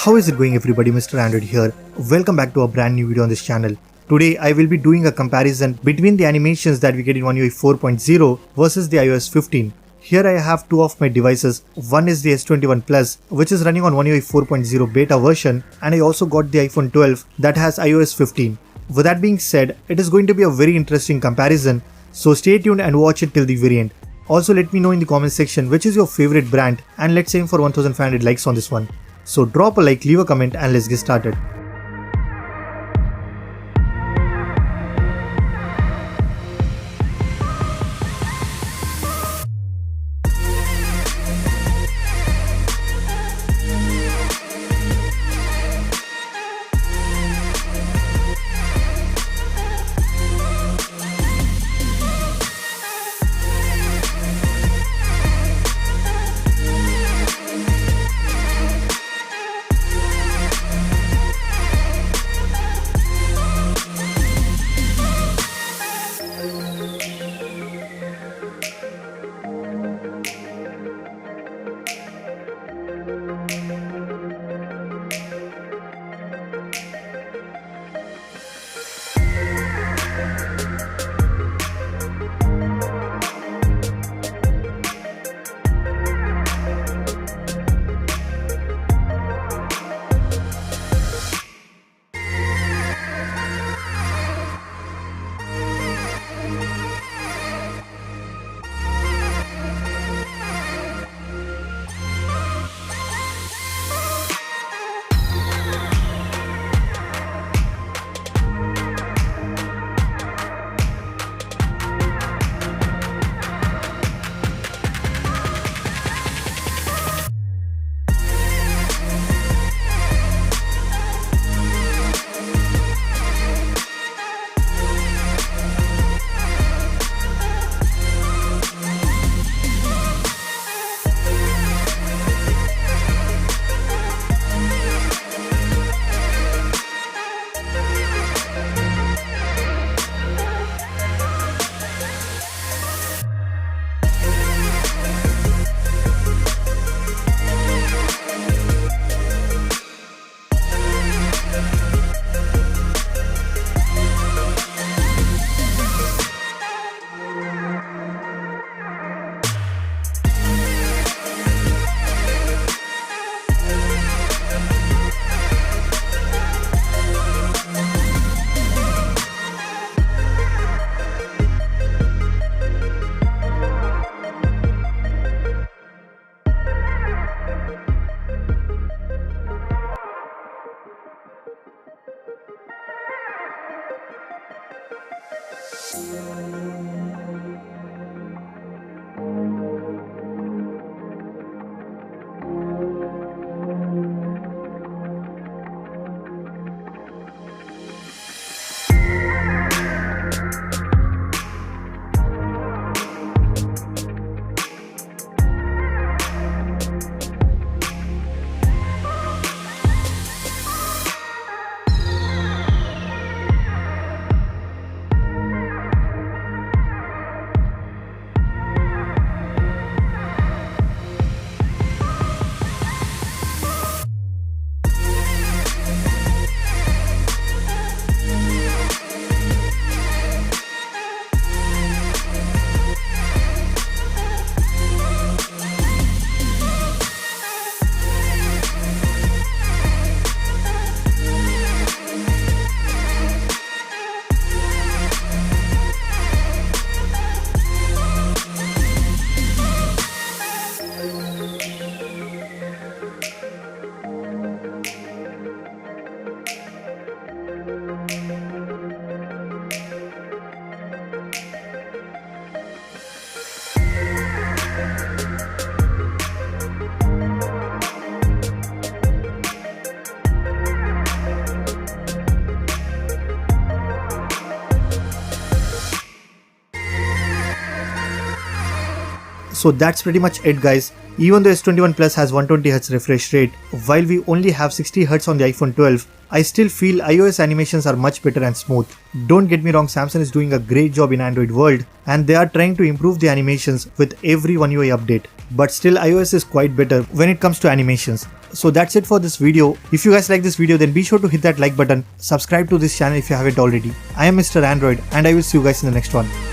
How is it going everybody, Mr. Android here. Welcome back to a brand new video on this channel. Today I will be doing a comparison between the animations that we get in One UI 4.0 versus the iOS 15. Here I have two of my devices. One is the S21 Plus, which is running on One UI 4.0 beta version, and I also got the iPhone 12 that has iOS 15. With that being said, it is going to be a very interesting comparison, so stay tuned and watch it till the very end. Also let me know in the comment section which is your favorite brand, and let's aim for 1500 likes on this one. So drop a like, leave a comment, and let's get started. So that's pretty much it guys. Even though S21 Plus has 120Hz refresh rate, while we only have 60Hz on the iPhone 12, I still feel iOS animations are much better and smooth. Don't get me wrong, Samsung is doing a great job in Android world and they are trying to improve the animations with every One UI update. But still iOS is quite better when it comes to animations. So that's it for this video. If you guys like this video, then be sure to hit that like button, subscribe to this channel if you haven't already. I am Mr. Android and I will see you guys in the next one.